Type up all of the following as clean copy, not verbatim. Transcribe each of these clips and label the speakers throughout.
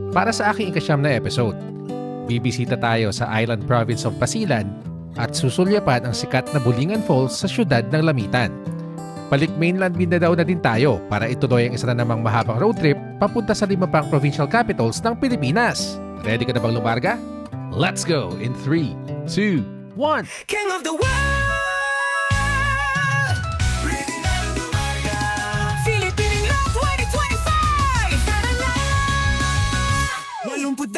Speaker 1: para sa aking ikasyam na episode. Bibisita tayo sa island province of Basilan at susulyapan ang sikat na Bulingan Falls sa syudad ng Lamitan. Balik mainland Mindanao na din tayo para ituloy ang isa na namang mahabang road trip papunta sa 5 pang provincial capitals ng Pilipinas. Ready ka na bang lumarga? Let's go in 3, 2, 1!
Speaker 2: King of the world! Philippine Love 2025! 82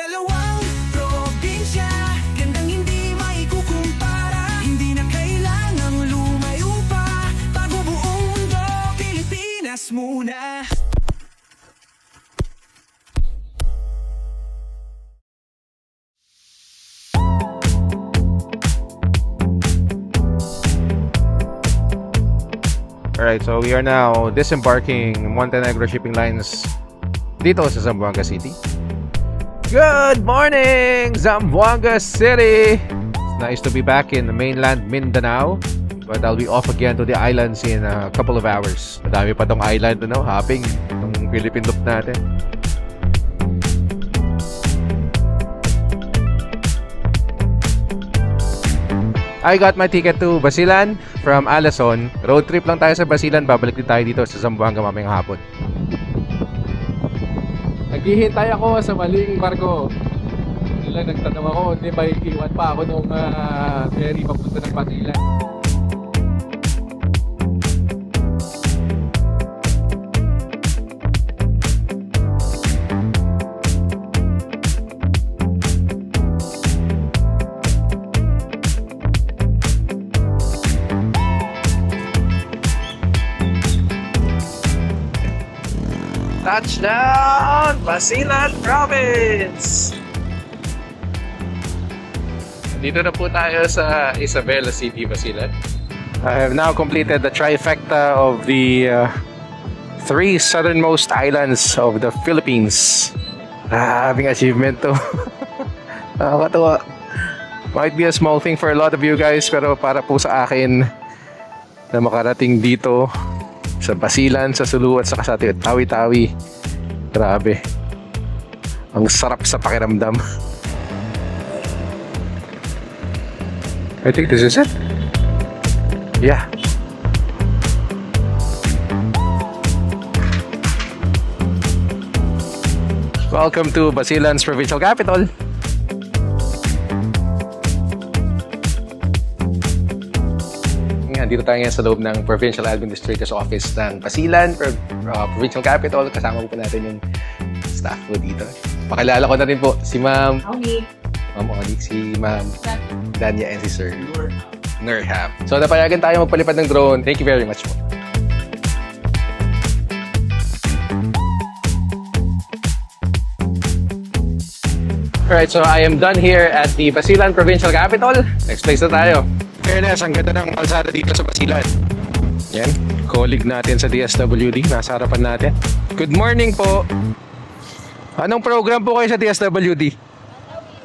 Speaker 2: probinsya, gandang hindi maikukumpara. Hindi na kailangang lumayo pa, bago buong mundo, Pilipinas muna.
Speaker 1: Alright, so we are now disembarking Montenegro shipping lines dito sa Zamboanga City. Good morning, Zamboanga City! It's nice to be back in the mainland Mindanao, but I'll be off again to the islands in a couple of hours. Madami pa tong island, hopping ng Philippine loop natin. I got my ticket to Basilan from Alason. Road trip lang tayo sa Basilan. Babalik din tayo dito sa Zamboanga mamayang hapon. Naghihintay ako sa maling barko. Nila nagtanong ako, hindi ba ikiwan pa ako nung ferry papunta ng Basilan. Touchdown! Basilan Province! Dito na po tayo sa Isabela City, Basilan. I have now completed the trifecta of the 3 southernmost islands of the Philippines. Grabing achievement to. Nakakatawa. Might be a small thing for a lot of you guys, pero para po sa akin na makarating dito sa Basilan, sa Sulu at sa Tawi-Tawi. Grabe. Ang sarap sa pakiramdam. I think this is it. Yeah. Welcome to Basilan's provincial capital. Dito tayo ngayon sa loob ng Provincial Administrator's Office ng Basilan, Provincial Capital. Kasama po natin yung staff po dito. Pakilala ko na rin po si Ma'am
Speaker 3: Oni.
Speaker 1: Ma'am Oni, si Ma'am Danya and si Sir Nurham. So napayagan tayo magpalipad ng drone. Thank you very much po. Alright, so I am done here at the Basilan Provincial Capital. Next place na tayo. Fairness, ang ganda ng kalsada dito sa Basilan. Yan, colleague natin sa DSWD, nasa harapan natin. Good morning po. Anong program po kayo sa DSWD?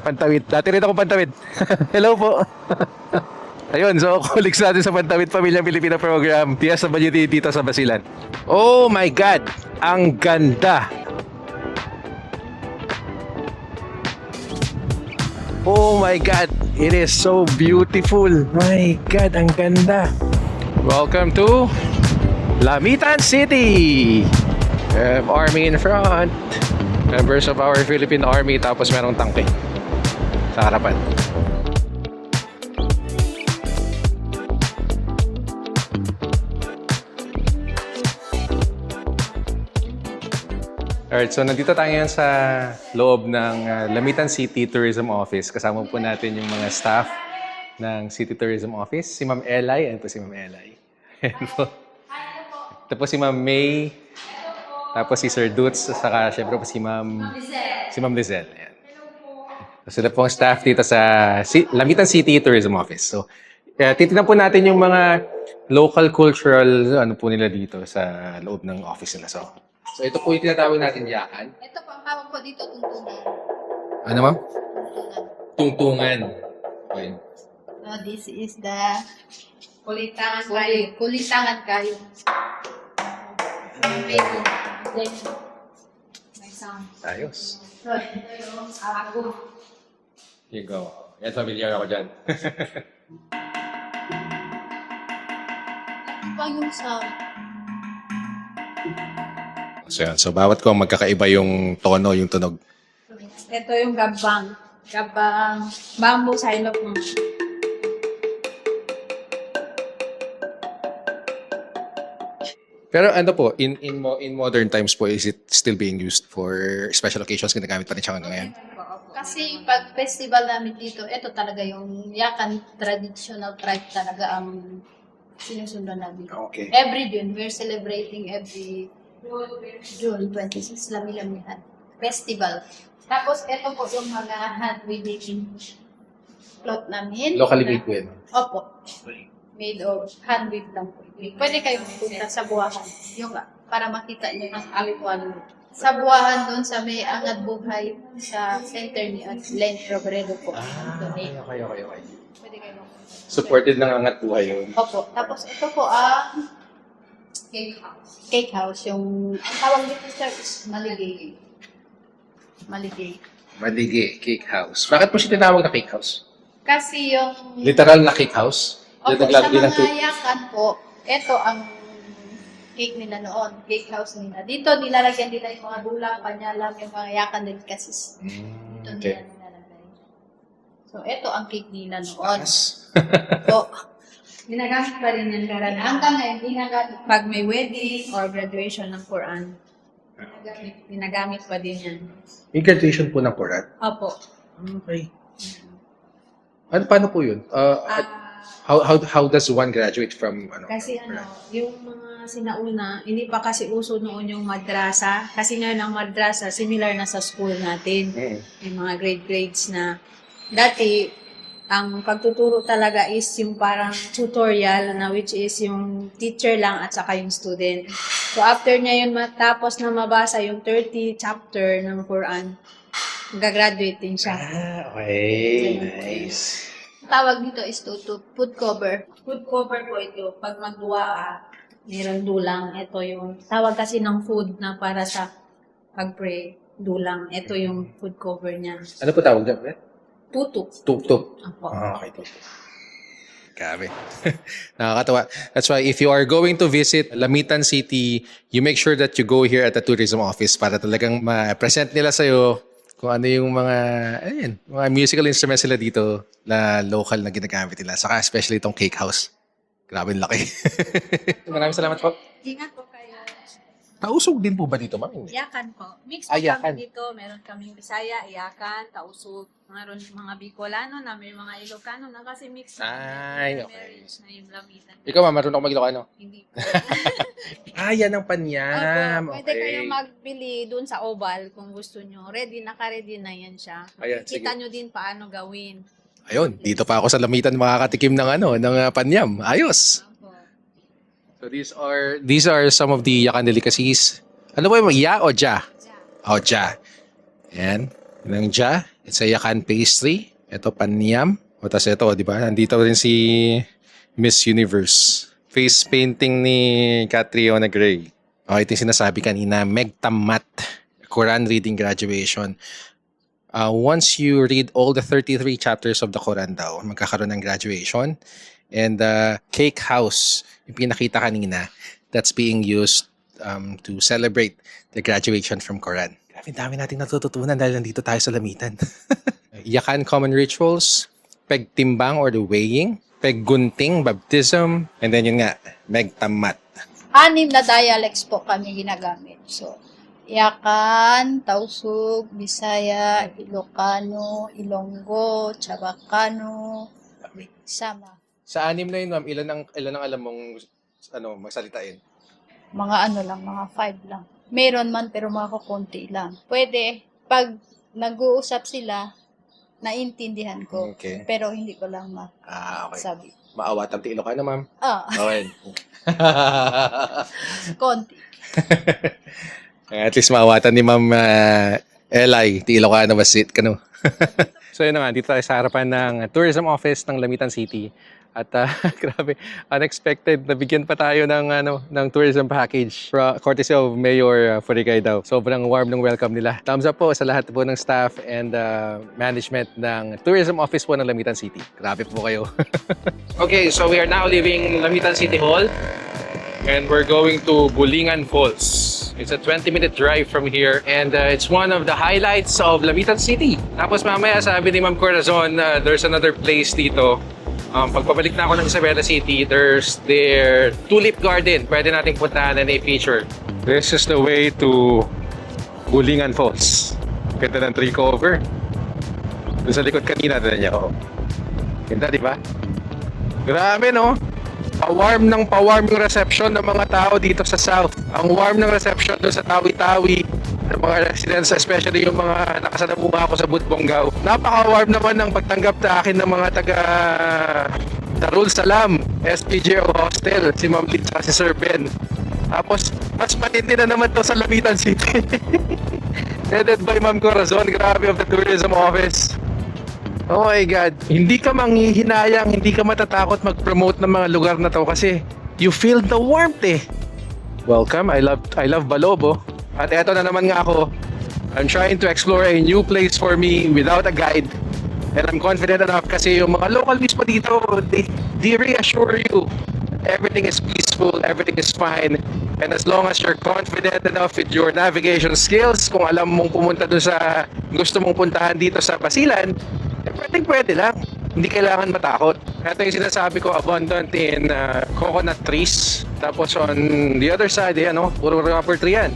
Speaker 1: Pantawid. Dati rin ako Pantawid. Hello po. Ayun, so colleagues natin sa Pantawid Pamilyang Pilipina Program, DSWD dito sa Basilan. Oh my God! Ang ganda! Oh my God! It is so beautiful! My God, ang ganda! Welcome to Lamitan City! Army in front. Members of our Philippine Army, tapos merong tangke sa harapan. Alright, so nandito tayo ngayon sa loob ng Lamitan City Tourism Office. Kasama po natin yung mga staff ng City Tourism Office. Si Ma'am Elay. Ayan po si Ma'am Elay. Ayan po. Ito po si Ma'am May. Tapos si Sir Dutz. Saka syempre po si Ma'am Lizelle. Ayan. So, sila po ang staff dito sa Lamitan City Tourism Office. So, titignan po natin yung mga local cultural ano po nila dito sa loob ng office nila. So ito po yung tinatawag natin yakan.
Speaker 3: Ito po, ang tawag po dito, tungtungan.
Speaker 1: Ano ma'am? Tungtungan. Okay.
Speaker 3: So, this is the kulitangan kayo.
Speaker 1: Ayos.
Speaker 3: So, ito yung ako.
Speaker 1: Here you go. Yan, familiar ako dyan.
Speaker 3: Iba yung sound.
Speaker 1: So, yan. So, bawat ko magkakaiba yung tono, yung tunog.
Speaker 4: Ito yung gabang. Gabang bamboo xylophone.
Speaker 1: Pero ano po, in modern times po, is it still being used for special occasions? Ginagamit pa rin siya hanggang ngayon?
Speaker 3: Kasi pag festival namin dito, ito talaga yung Yakan traditional tribe talaga ang sinusundan namin.
Speaker 1: Okay.
Speaker 3: Every June, we're celebrating every June 26, Lami-Lamihan Festival. Tapos ito po yung mga handweaving cloth namin.
Speaker 1: Locally made po yan.
Speaker 3: Opo. Made of handweave lang po. Pwede kayo pupunta sa buwahan. Yung para makita niyo ang actual. Sa buwahan doon sa may Angat Buhay sa center ni Len Robredo po. Donate.
Speaker 1: Okay.
Speaker 3: Pwede kayo magpunta.
Speaker 1: Supported ng Angat Buhay yun.
Speaker 3: Opo. Tapos ito po ang cake house. Cake house. Yung ang tawag dito sir is maligay. Maligay.
Speaker 1: Malige Cake House. Bakit po siya tinawag na Cake House?
Speaker 3: Kasi yung
Speaker 1: Literal na cake house?
Speaker 3: opo, sa
Speaker 1: Naglalagay ng
Speaker 3: mga
Speaker 1: cake?
Speaker 3: yakan po, ito ang cake nila noon, cake house nila. Dito nilalagyan nila yung mga dulang, panyalang, yung mga yakan delicacies. Ito
Speaker 1: Okay.
Speaker 3: nila nilalagay. So, ito ang cake nila noon.
Speaker 1: Yes.
Speaker 3: So,
Speaker 4: Ginagamit pa rin yan karamihan.
Speaker 3: hanggang ngayon, ginagamit.
Speaker 4: Pag may wedding or graduation ng Quran, ginagamit pa din yan.
Speaker 1: May graduation po ng Quran?
Speaker 4: Opo.
Speaker 1: Okay. Paano po yun? How does one graduate from
Speaker 4: Kasi yung mga sinauna, hindi pa kasi uso noon yung madrasa. Kasi ngayon ang madrasa, similar na sa school natin. Yung mga grades na dati, ang pagtuturo talaga is yung parang tutorial na which is yung teacher lang at saka yung student. So after niya yun matapos na mabasa yung 30 chapter ng Quran, gagraduate din siya.
Speaker 1: Okay. Nice.
Speaker 3: Tawag dito is tutu, food cover.
Speaker 4: Food cover po ito. Pag magduwa ka, mayroong dulang. Ito yung tawag kasi ng food na para sa pag-pray. Dulang. Ito yung food cover niya.
Speaker 1: Ano po tawag dyan?
Speaker 4: Tutuk.
Speaker 1: Tup-tup.
Speaker 4: Apo.
Speaker 1: Okay, tup-tup. Grabe. Nakakatawa. That's why if you are going to visit Lamitan City, you make sure that you go here at the tourism office para talagang ma-present nila sa'yo kung ano yung mga musical instruments sila dito na local na ginagamit nila. Saka especially itong cake house. Grabe ang laki. Maraming salamat po.
Speaker 4: Ingat po kayo.
Speaker 1: Tausog din po ba dito, ma'am?
Speaker 4: Iyakan po. Mix
Speaker 1: Ah,
Speaker 4: po
Speaker 1: Iyakan.
Speaker 4: kami dito. Meron kaming Bisaya, Iyakan, Tausug. Meron mga Bicolano na, may mga Ilocano na kasi mix.
Speaker 1: Ay,
Speaker 4: May
Speaker 1: okay.
Speaker 4: marriage na yung Lamitan.
Speaker 1: Ikaw, ma'am, marunong ka mag-Ilocano?
Speaker 4: Hindi po.
Speaker 1: Yan ang panyam.
Speaker 4: Opo, pwede kayong magbili dun sa Oval kung gusto nyo. Naka-ready na yan siya.
Speaker 1: Ayan,
Speaker 4: Kita
Speaker 1: sige.
Speaker 4: nyo din paano gawin.
Speaker 1: Ayun, dito pa ako sa Lamitan makakatikim ng panyam. Ayos.
Speaker 4: Opo.
Speaker 1: So these are some of the Yakan delicacies. Ano ba yung ya o ja? O ja. Yan. Yung ja. It's a Yakan pastry. Ito panyam. O tas ito, di ba? Nandito rin si Miss Universe. Face painting ni Catriona Gray. O, ito yung sinasabi kanina, Megtamat. Quran reading graduation. Once you read all the 33 chapters of the Quran daw, magkakaroon ng graduation. And the cake house, yung pinakita kanina, that's being used to celebrate the graduation from Quran. Grabe, dami nating natututunan dahil nandito tayo sa Lamitan. Yakan common rituals, pegtimbang or the weighing, peggunting, baptism, and then yun nga, megtamat.
Speaker 3: 6 na dialects po kami ginagamit. So, Yakan, Tausug, Bisaya, Ilocano, Ilonggo, Chabacano, Sama.
Speaker 1: Sa 6 na yun, ma'am, ilan ang alam mong magsalitain?
Speaker 3: Mga lang, mga 5 lang. Meron man pero mga kukunti lang. Pwede, pag nag-uusap sila, naintindihan ko.
Speaker 1: Okay.
Speaker 3: Pero hindi ko lang
Speaker 1: Okay.
Speaker 3: masabi.
Speaker 1: Maawatan ti Ilocano, ma'am. Okay.
Speaker 3: Konti.
Speaker 1: At least maawatan ni Ma'am Eli, ti Ilocano basit kano. So yun na nga, dito tayo sa harapan ng tourism office ng Lamitan City. At grabe, unexpected, nabigyan pa tayo ng tourism package courtesy of Mayor Furigay daw. Sobrang warm ng welcome nila. Thumbs up po sa lahat po ng staff and management ng tourism office po ng Lamitan City. Grabe po kayo. Okay, so we are now leaving Lamitan City Hall and we're going to Bulingan Falls. It's a 20-minute drive from here and it's one of the highlights of Lamitan City. Tapos mamaya sabi ni Ma'am Corazon, there's another place dito. Pagpabalik na ako ng Isabela City, there's their tulip garden. Pwede nating puntahan and i-feature. This is the way to Bulingan Falls. Ganda ng tree cover. Doon sa likod kanina, doon niya. Oh. Ganda, di ba? Grabe, no? Pa-warm yung reception ng mga tao dito sa South. Ang warm ng reception doon sa Tawi-Tawi ng mga residents, especially yung mga nakasalamuha ako sa Butbonggao. Napaka-warm naman ng pagtanggap sa akin ng mga taga Darul Salam, SPGO Hostel, si Ma'am Liz at si Sir Ben. Tapos, mas matindi na naman to sa Lamitan City. Headed by Ma'am Corazon, grabe, of the Tourism Office. Oh my God, hindi ka manghihinayang, hindi ka matatakot mag-promote ng mga lugar na to kasi you feel the warmth eh. Welcome, I love Balobo. At eto na naman nga ako, I'm trying to explore a new place for me without a guide. And I'm confident enough kasi yung mga local mismo dito, they reassure you everything is peaceful, everything is fine. And as long as you're confident enough with your navigation skills, kung alam mong pumunta dun sa gusto mong puntahan dito sa Basilan, pwede lang. Hindi kailangan matakot. Ito yung sinasabi ko, abundant in coconut trees. Tapos on the other side, yan, puro rubber tree yan.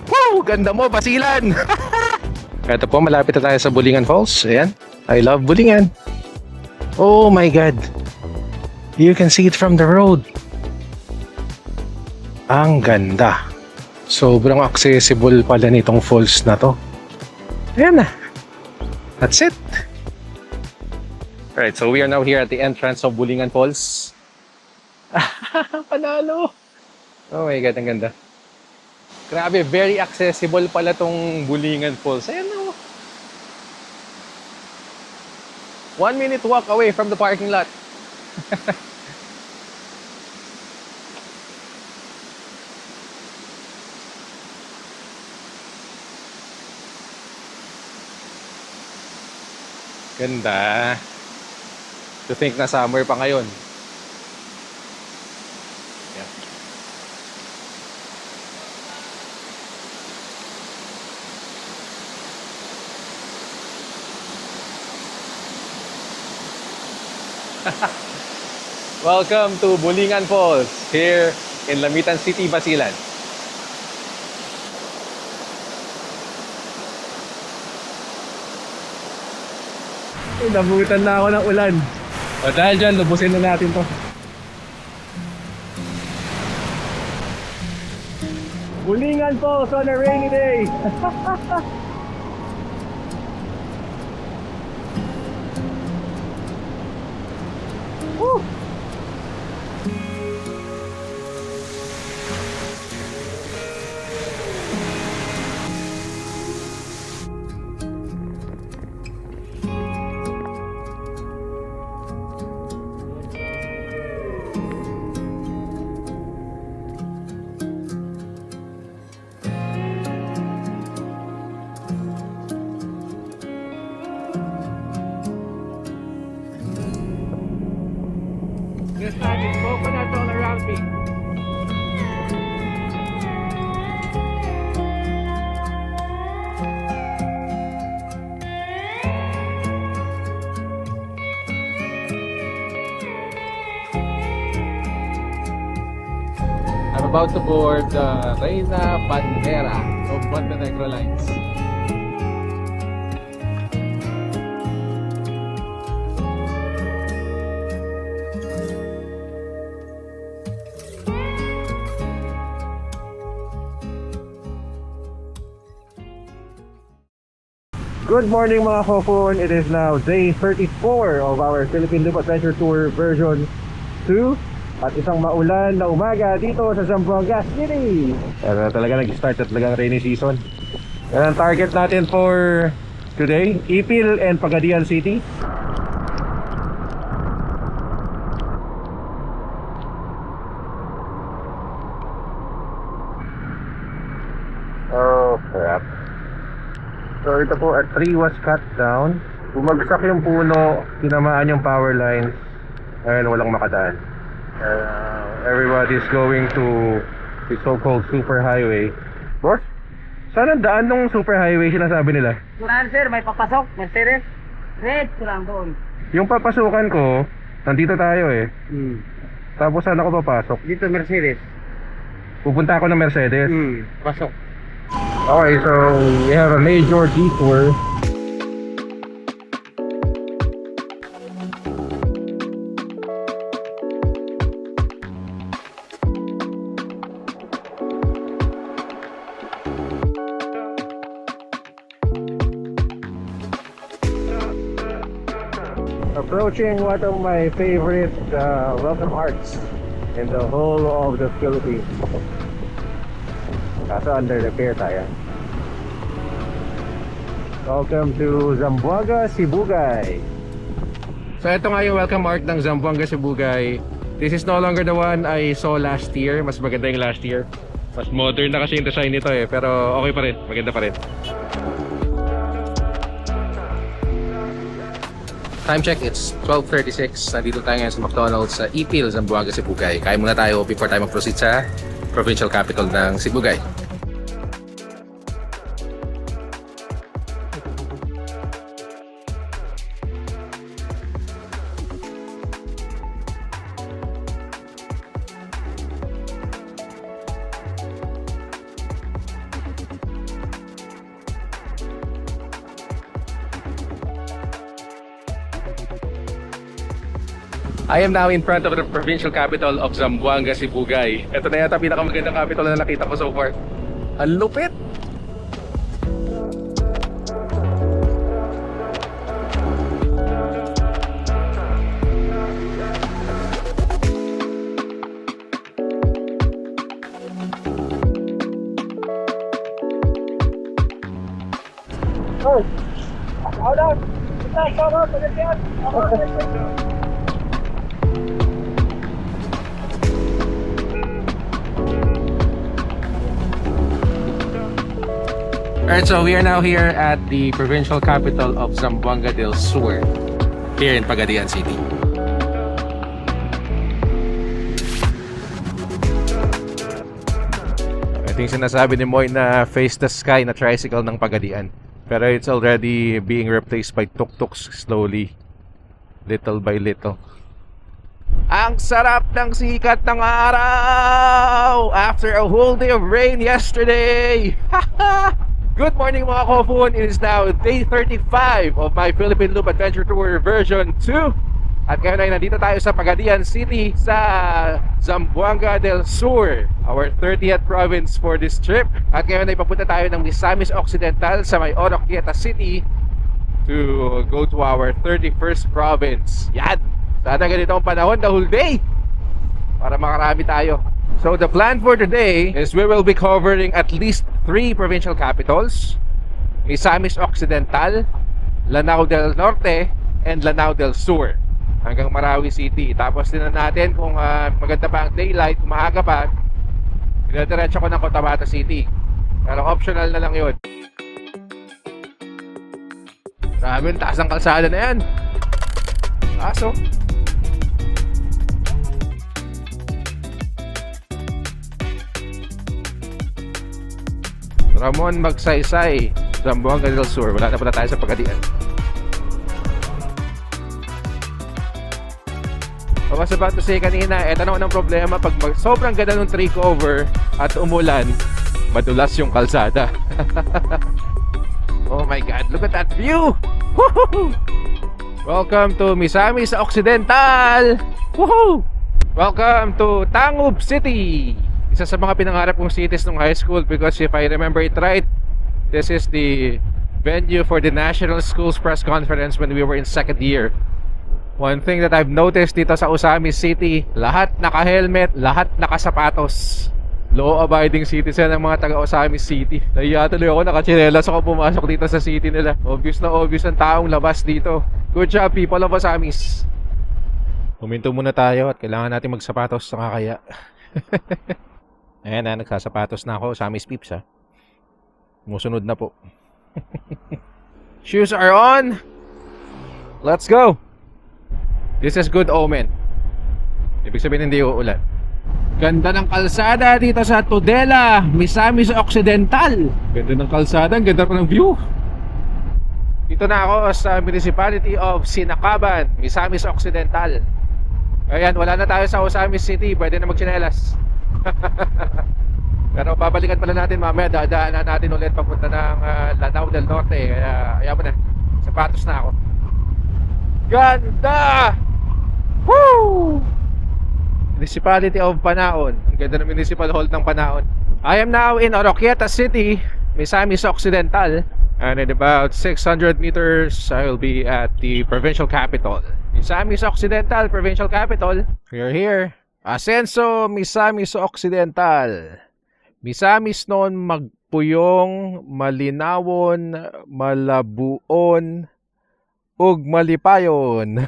Speaker 1: Wow! Ganda mo, Basilan! Ito po, malapit na tayo sa Bulingan Falls. Ayan. I love Bulingan. Oh my God. You can see it from the road. Ang ganda. Sobrang accessible pala nitong falls na to. Ayan na. That's it. Alright, so we are now here at the entrance of Bulingan Falls. Panalo! Oh my God, ang ganda. Grabe, very accessible pala tong Bulingan Falls. Ayan o. 1 minute walk away from the parking lot. Ganda. To think na summer pa ngayon. Yeah. Welcome to Bulingan Falls here in Lamitan City, Basilan. Nabutan na ako ng ulan. O dahil dyan, lubusin na natin to. Bulingan Falls on a rainy day! Woo! This time it's coconut all around me. I'm about to board the Reina Bandera of Montenegro Lines.
Speaker 5: Good morning mga Kokon! It is now day 34 of our Philippine Loop Adventure Tour version 2. at isang maulan na umaga dito sa Zamboanga City. Pero talaga nag-start at talagang rainy season. Yan ang target natin for today, Ipil and Pagadian City. Oh crap. So ito po, a tree was cut down. Bumagsak yung puno, tinamaan yung power lines. Ayun, walang makadaan. Everybody's going to the so-called super highway. Boss, saan ang daan ng super highway sinasabi nila?
Speaker 6: Saan sir, may papasok, Mercedes. Red ko lang doon.
Speaker 5: Yung papasukan ko, nandito tayo eh. Tapos saan ako papasok?
Speaker 6: Dito Mercedes.
Speaker 5: Pupunta ako ng Mercedes.
Speaker 6: Pasok.
Speaker 5: Okay, so we have a major detour. Approaching one of my favorite welcome arts in the whole of the Philippines. Kaso under repair tayo. Welcome to Zamboanga, Sibugay. So ito nga yung welcome art ng Zamboanga, Sibugay. This is no longer the one I saw last year. Mas maganda yung last year. Mas modern na kasi yung design nito eh. Pero okay pa rin, maganda pa rin.
Speaker 1: Time check, it's 12:36. Nandito tayo ngayon sa McDonald's sa Ipil, Zamboanga, Sibugay. Kain muna tayo before tayo mag-proceed sa provincial capital ng Sibugay. I am now in front of the provincial capital of Zamboanga, Sibugay. Ito na yata pinakamagandang capital na nakita ko so far. Ang lupit! Alright, so we are now here at the provincial capital of Zamboanga del Sur, here in Pagadian City. Ito yung sinasabi ni Moy na face the sky na tricycle ng Pagadian. Pero it's already being replaced by tuk-tuks slowly, little by little. Ang sarap ng sikat ng araw after a whole day of rain yesterday! Good morning mga Kofun! It is now day 35 of my Philippine Loop Adventure Tour version 2. At ngayon ay nandito tayo sa Pagadian City sa Zamboanga del Sur, our 30th province for this trip. At ngayon ay papunta tayo ng Misamis Occidental sa may Oroquieta City to go to our 31st province. Yan! Sana ganito ang panahon the whole day para makarami tayo. So the plan for today is we will be covering at least 3 provincial capitals: Misamis Occidental, Lanao del Norte, and Lanao del Sur hanggang Marawi City. Tapos din natin kung maganda pa ang daylight, umaga pa, dinadiretso ko ng Cotabato City. Pero optional na lang yun. Grabe, taas ang kalsada na yan. Aso. Ramon Magsaysay, Zamboanga del Sur. Wala na pala tayo sa Pagadian. I was about to say kanina, eto naman ang problema pag sobrang ganda ng tree cover at umulan, madulas yung kalsada. Oh my God, look at that view! Woohoo! Welcome to Misamis Occidental! Woohoo! Welcome to Tangub City! Isa sa mga pinangarap kong cities nung high school because if I remember it right, this is the venue for the National Schools Press Conference when we were in second year.
Speaker 5: One thing that I've noticed dito sa Osamis City, lahat naka-helmet, lahat nakasapatos. Law-abiding citizen ang mga taga Osamis City. Nahiya tuloy ako, nakachinelas ako pumasok dito sa city nila. Obvious na obvious ang taong labas dito. Good job, people of Osamis. Huminto muna tayo at kailangan natin magsapatos sa kakaya. Ayan na, nagsasapatos na ako. Osamis peeps ha. Musunod na po. Shoes are on. Let's go. This is good omen. Ibig sabihin hindi uulan. Ganda ng kalsada dito sa Tudela, Misamis Occidental. Ganda ng kalsada, ang ganda pa ng view. Dito na ako sa Municipality of Sinacaban, Misamis Occidental. Ayan, wala na tayo sa Osamis City, pwede na magtsinelas. Pero babalikan pala natin mamaya, dadaanan natin ulit papunta ng Lanao del Norte. Kaya ayaw mo na, sapatos na ako. Ganda! Woo! Municipality of Panaon. Ang ganda ng Municipal Hall ng Panaon. I am now in Oroquieta City, Misamis Occidental. And in about 600 meters, I will be at the provincial capital. Misamis Occidental, provincial capital. We're here. Asenso, Misamis Occidental. Misamis noon magpuyong, malinawon, malabuon, ug malipayon.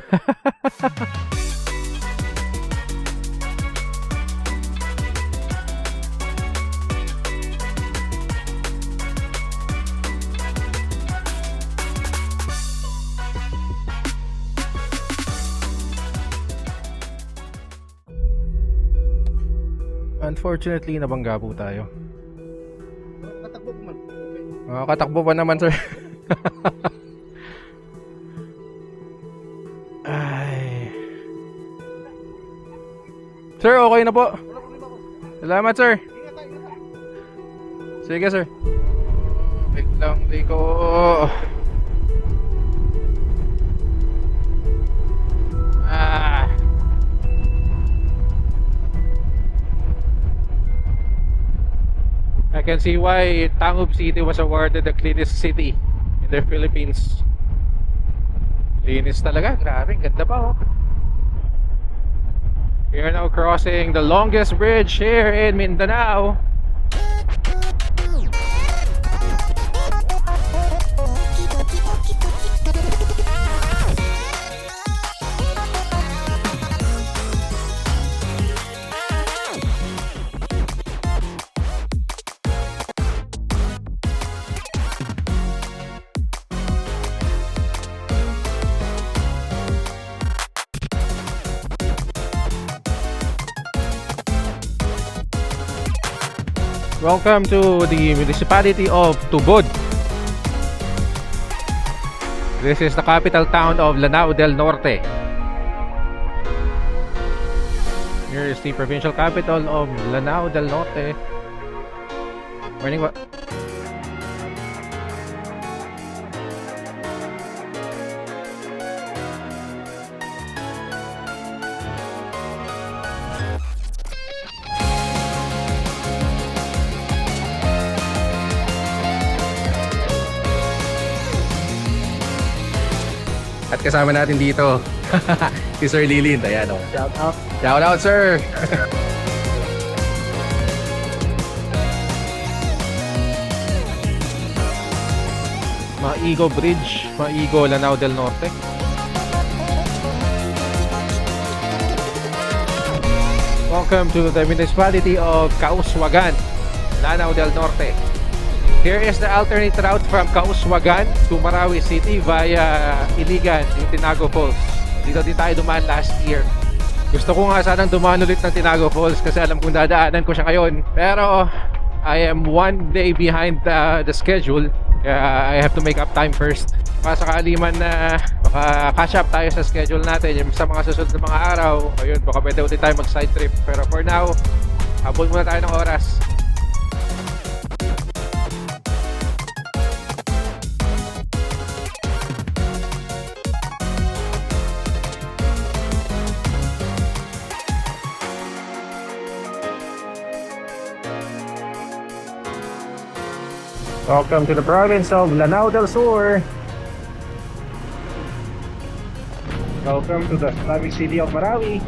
Speaker 5: Unfortunately, nabangga po tayo. Katakbo pa naman, sir. Ay. Sir, okay na po. Salamat, sir. Sige, sir. Biglang liko. I can see why Tangub City was awarded the cleanest city in the Philippines. Linis talaga, grabe, ganda pa oh. We are now crossing the longest bridge here in Mindanao. Welcome to the municipality of Tubod. This is the capital town of Lanao del Norte. Here is the provincial capital of Lanao del Norte. Morning, what?
Speaker 1: At kasama natin dito si Sir Lilin. Ayan o.
Speaker 6: Shout out.
Speaker 1: Shout out, sir!
Speaker 5: Maigo Bridge, Maigo, Lanao del Norte. Welcome to the municipality of Causwagan, Lanao del Norte. Here is the alternate route from Causwagan to Marawi City via Iligan, yung Tinago Falls. Dito din tayo dumaan last year. Gusto ko nga sanang dumaan ulit ng Tinago Falls kasi alam kong dadaanan ko siya ngayon. Pero I am one day behind the schedule. I have to make up time first. Baka sakali man na maka-catch up tayo sa schedule natin yung sa mga susunod na mga araw. Ayun, baka pwede ulit tayo mag-side trip. Pero for now, habol muna tayo ng oras. Welcome to the province of Lanao del Sur. Welcome to the Islamic city of Marawi.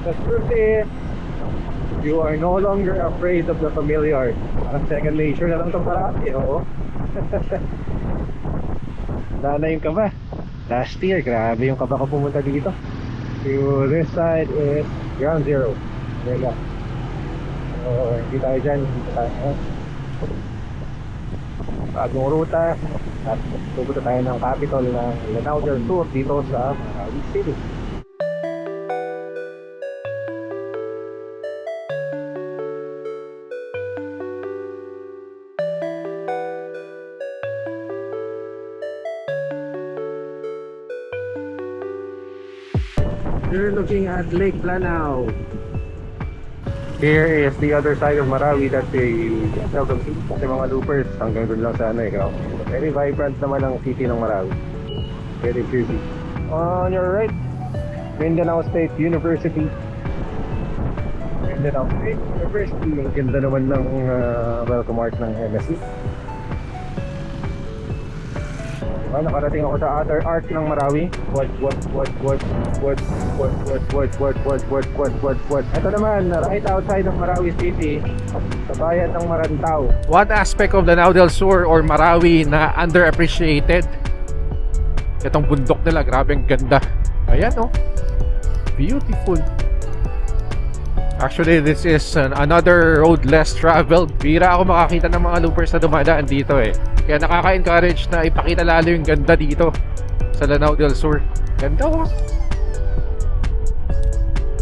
Speaker 5: The truth is, you are no longer afraid of the familiar. Parang second nature na lang itong Marawi, oo. Wala na yung kaba. Last year, grabe yung kaba ko pumunta dito. So this side is ground zero. There you go. So, hindi tayo dyan, hindi tayo. Bagong ruta at pupunta tayo ng capital ng Lanao del Sur dito sa Marawi City. You're looking at Lake Lanao. Here is the other side of Marawi that they seldom see kasi mga loopers hanggang doon lang sa ano eh. Very vibrant naman ang city ng Marawi. Very busy. On your right, Mindanao State University. Mindanao State University. Ang ganda naman ng welcome art ng MSC. Nakarating ako sa other art ng Marawi. What? Ito naman, right outside of Marawi City, sa bayan ng Marantao.
Speaker 1: One aspect of Lanao del Sur or Marawi na underappreciated. Itong bundok nila, grabe ang ganda. Ayan oh. Beautiful. Actually, this is another road less traveled. Bira ako makakita ng mga loopers na dumadaan dito eh. Kaya nakaka-encourage na ipakita lalo yung ganda dito sa Lanao del Sur. Ganda oh.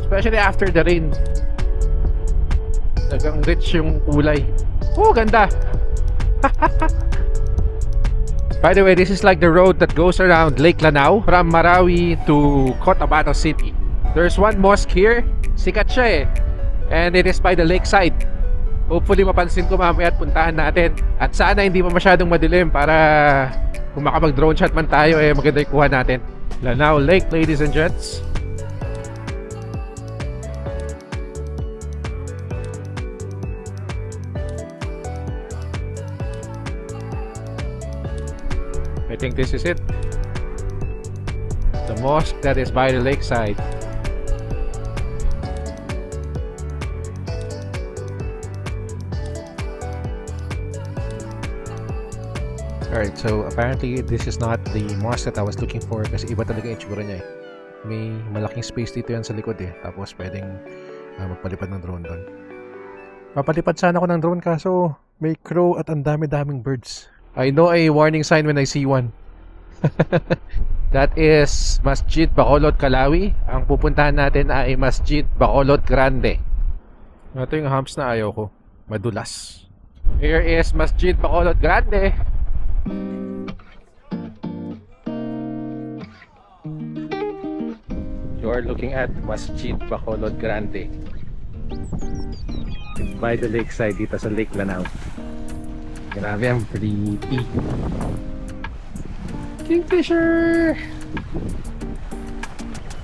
Speaker 1: Especially after the rain. Nagang rich yung kulay. Oh, ganda! By the way, this is like the road that goes around Lake Lanao from Marawi to Cotabato City. There's one mosque here. Sikat siya eh. And it is by the lakeside. Hopefully mapansin ko mamaya at puntahan natin. At sana hindi pa masyadong madilim para kung makapag-drone shot man tayo eh maganda yung kuha natin. Lanao Lake, ladies and gents. I think this is it. The mosque that is by the lakeside. Alright, so apparently this is not the mosque that I was looking for kasi iba talaga yung itsura niya eh. May malaking space dito yan sa likod eh. Tapos pwedeng magpalipad ng drone doon. Papalipad sana ako ng drone kaso may crow at ang dami-daming birds. I know a warning sign when I see one. That is Masjid Bacolod Kalawi. Ang pupuntahan natin ay Masjid Bacolod Grande. Ito yung humps na ayaw ko. Madulas. Here is Masjid Bacolod Grande. You are looking at Masjid Bacolod Grande. By the lakeside dito sa Lake Lanao. Grabe ang pretty. Kingfisher!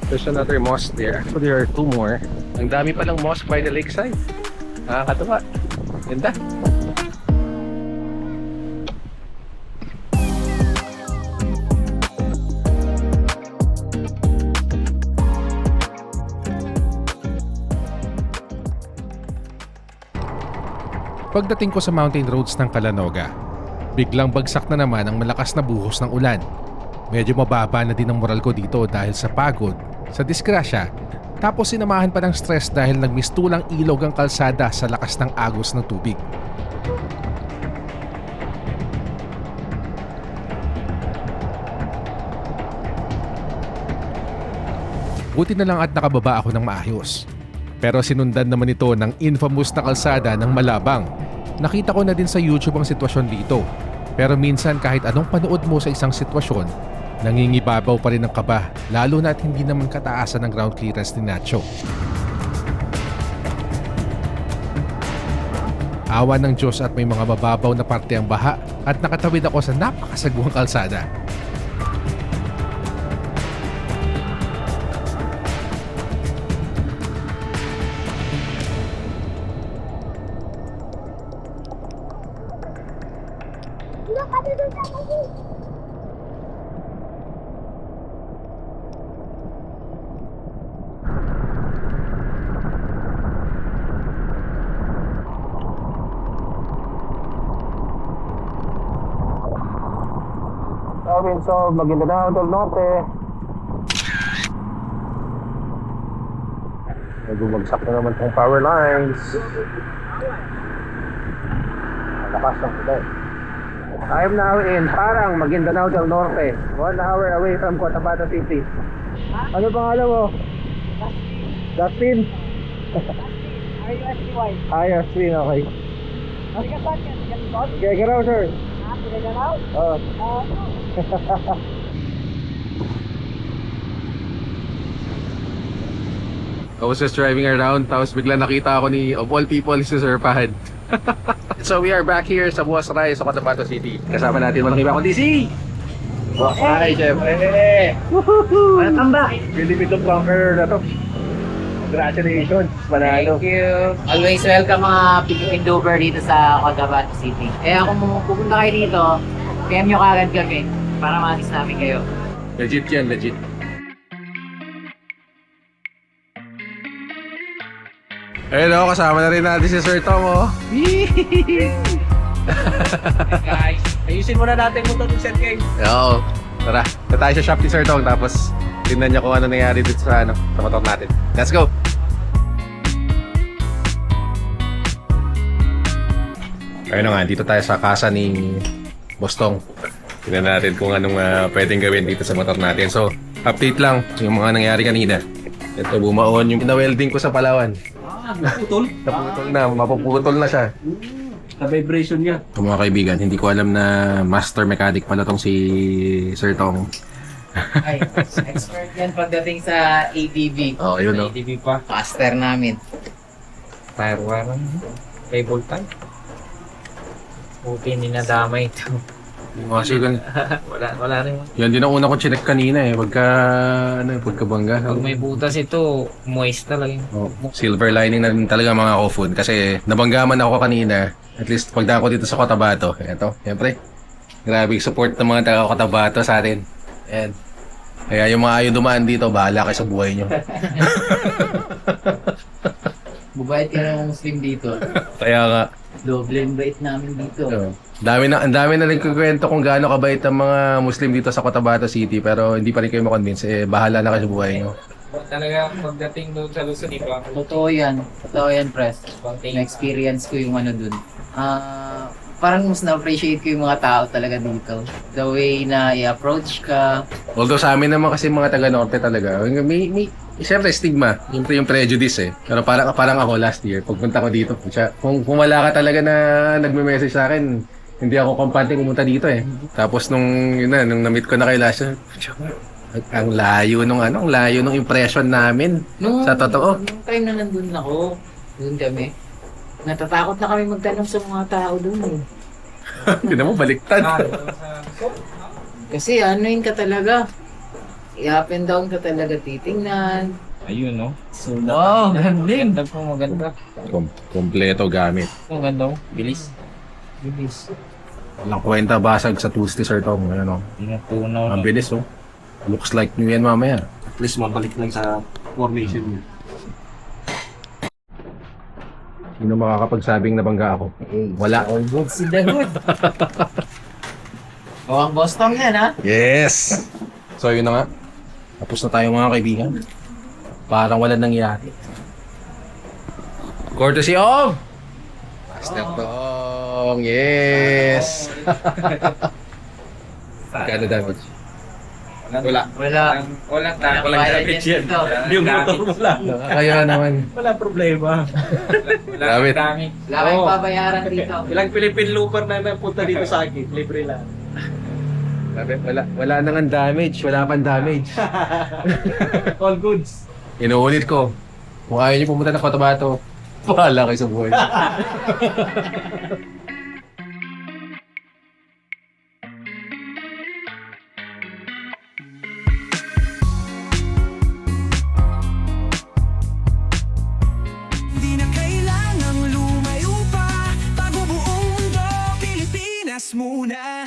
Speaker 1: There's another mosque there. Actually, there are two more. Ang dami palang mosque by the lakeside. Nakakatawa. Ganda. Pagdating ko sa mountain roads ng Calanoga, biglang bagsak na naman ang malakas na buhos ng ulan. Medyo mababa na din ang moral ko dito dahil sa pagod, sa disgrasya, tapos sinamahan pa ng stress dahil nagmistulang ilog ang kalsada sa lakas ng agos ng tubig. Buti na lang at nakababa ako ng maayos. Pero sinundan naman ito ng infamous na kalsada ng Malabang. Nakita ko na din sa YouTube ang sitwasyon dito. Pero minsan kahit anong panood mo sa isang sitwasyon, nangingibabaw pa rin ang kaba, lalo na at hindi naman kataasan ng ground clearance ni Nacho. Awa ng Diyos at may mga mababaw na parte ang baha at nakatawid ako sa napakasagwang kalsada.
Speaker 5: province of Maguindanao del Norte. Bumagsak na naman tong power lines. Lakas ng ulan. I am now in Parang, Maguindanao del Norte. 1 hour away from Cotabato City. Ano pangalan mo? Dustin. ISP, okay. Okay, get out, sir. Oh. I was just driving around, tapos bigla nakita ako ni, of all people, si Sir Fahad. So we are back here sa Buwas Rai, sa Cotabato City. Kasama natin walang iba kundi si Buwas Rai, syempre. Welcome back! Filipino Conqueror na to. Congratulations, panalo.
Speaker 6: Thank you. Always welcome mga Pindover dito sa Cotabato City. Kaya kung pupunta kayo dito, PM nyo kagad kami para maalis namin kayo.
Speaker 5: Legit yan, legit. Ayun o, kasama na rin natin si Sir Tom o.
Speaker 6: Guys, ayusin muna natin motor ng Sir King.
Speaker 5: Oo. Tara, na tayo sa shop ni Sir Tom tapos tingnan niya kung ano nangyari dito sa, sa motor natin. Let's go! Ayun na nga, dito tayo sa kasa ni Bostong. Tingnan natin kung anong pwedeng gawin dito sa motor natin. So, update lang yung mga nangyari kanina. Ito, bumaon yung pina-welding ko sa Palawan.
Speaker 6: Naputol?
Speaker 5: Naputol na, mapuputol na siya.
Speaker 6: Sa vibration niya.
Speaker 5: So, mga kaibigan, hindi ko alam na master mechanic pala tong si Sir Tong.
Speaker 6: Ay, expert yan pagdating sa ADV.
Speaker 5: Oh, yun o.
Speaker 6: ADV pa. Caster namin. Tire warang. Cable tie. Okay, ninadamay ito.
Speaker 5: Kasi
Speaker 6: wala rin.
Speaker 5: yan din ang una kong chinek kanina eh. Pagkabangga.
Speaker 6: Pag may butas ito, moist talaga.
Speaker 5: Oh, silver lining na rin talaga mga kofun. Kasi nabanggaman ako kanina. At least pagdaan ko dito sa Cotabato. Ito, siyempre. Grabe yung support ng mga taga Cotabato sa atin. Ayan. Kaya yung mga ayaw dumaan dito, bahala kayo sa buhay nyo.
Speaker 6: Bubayad ka ng Muslim dito.
Speaker 5: Kaya nga.
Speaker 6: Doble yung bait namin dito.
Speaker 5: Ang dami na rin kukwento kung gaano kabait ang mga Muslim dito sa Cotabato City. Pero hindi pa rin kayo makonvince. Bahala na kayo sa buhay nyo.
Speaker 7: Talaga pagdating doon sa Luzon, di ba?
Speaker 6: Totoo yan, press. Na-experience ko yung ano dun. Parang mas na-appreciate ko yung mga tao talaga dito. The way na i-approach ka.
Speaker 5: Although sa amin naman kasi mga taga-norte talaga, may siyempre stigma, yung prejudice eh. Pero parang ako last year, pagpunta ko dito, kung wala ka talaga na nagme-message sa akin, hindi ako kampante pumunta dito eh. Tapos nung na-meet ko na kay last year, ang layo nung impression namin. Sa totoo.
Speaker 6: Nung time na nandun ako, dun kami, natatakot na kami magtanong sa mga tao dun eh.
Speaker 5: Hindi mo baliktad.
Speaker 6: Kasi ano yun ka talaga, i-up and down ka talaga titingnan.
Speaker 7: Ayun, no? So,
Speaker 6: Wow, galing.
Speaker 7: Ganda po, maganda.
Speaker 5: Kompleto gamit.
Speaker 7: Maganda, oh. Bilis.
Speaker 5: Walang kwenta basag sa Tuesday, Sir Tom. Ano?
Speaker 7: Tinatunaw.
Speaker 5: Ang bilis oh. Looks like new yan mamaya.
Speaker 8: At least mabalik lang sa formation niya.
Speaker 5: Sino makakapagsabing nabangga ako? Wala.
Speaker 6: All good si the hood. O, ang Boston yan, ha?
Speaker 5: Yes! So yun na nga. Tapos na tayo mga kaibigan. Parang wala nangyari. Courtesy of Master Tong! Yes! Kano damage?
Speaker 7: Wala. Walang damage yan.
Speaker 8: Yung motor mo lang.
Speaker 5: Kaya naman.
Speaker 8: Wala problema.
Speaker 5: Grabe.
Speaker 7: Dami.
Speaker 6: Wala kayong babayaran dito.
Speaker 8: Ilang Philippine looper na napunta dito sa akin. Libre lang.
Speaker 5: Wala nang damage. Wala pang damage.
Speaker 8: All goods.
Speaker 5: Inuulit ko. Kung ayaw niyo pumunta ng Cotabato, bahala kayo sa buhay.
Speaker 2: Di na kailangang lumayo pa. Bago buong mundo, Pilipinas muna.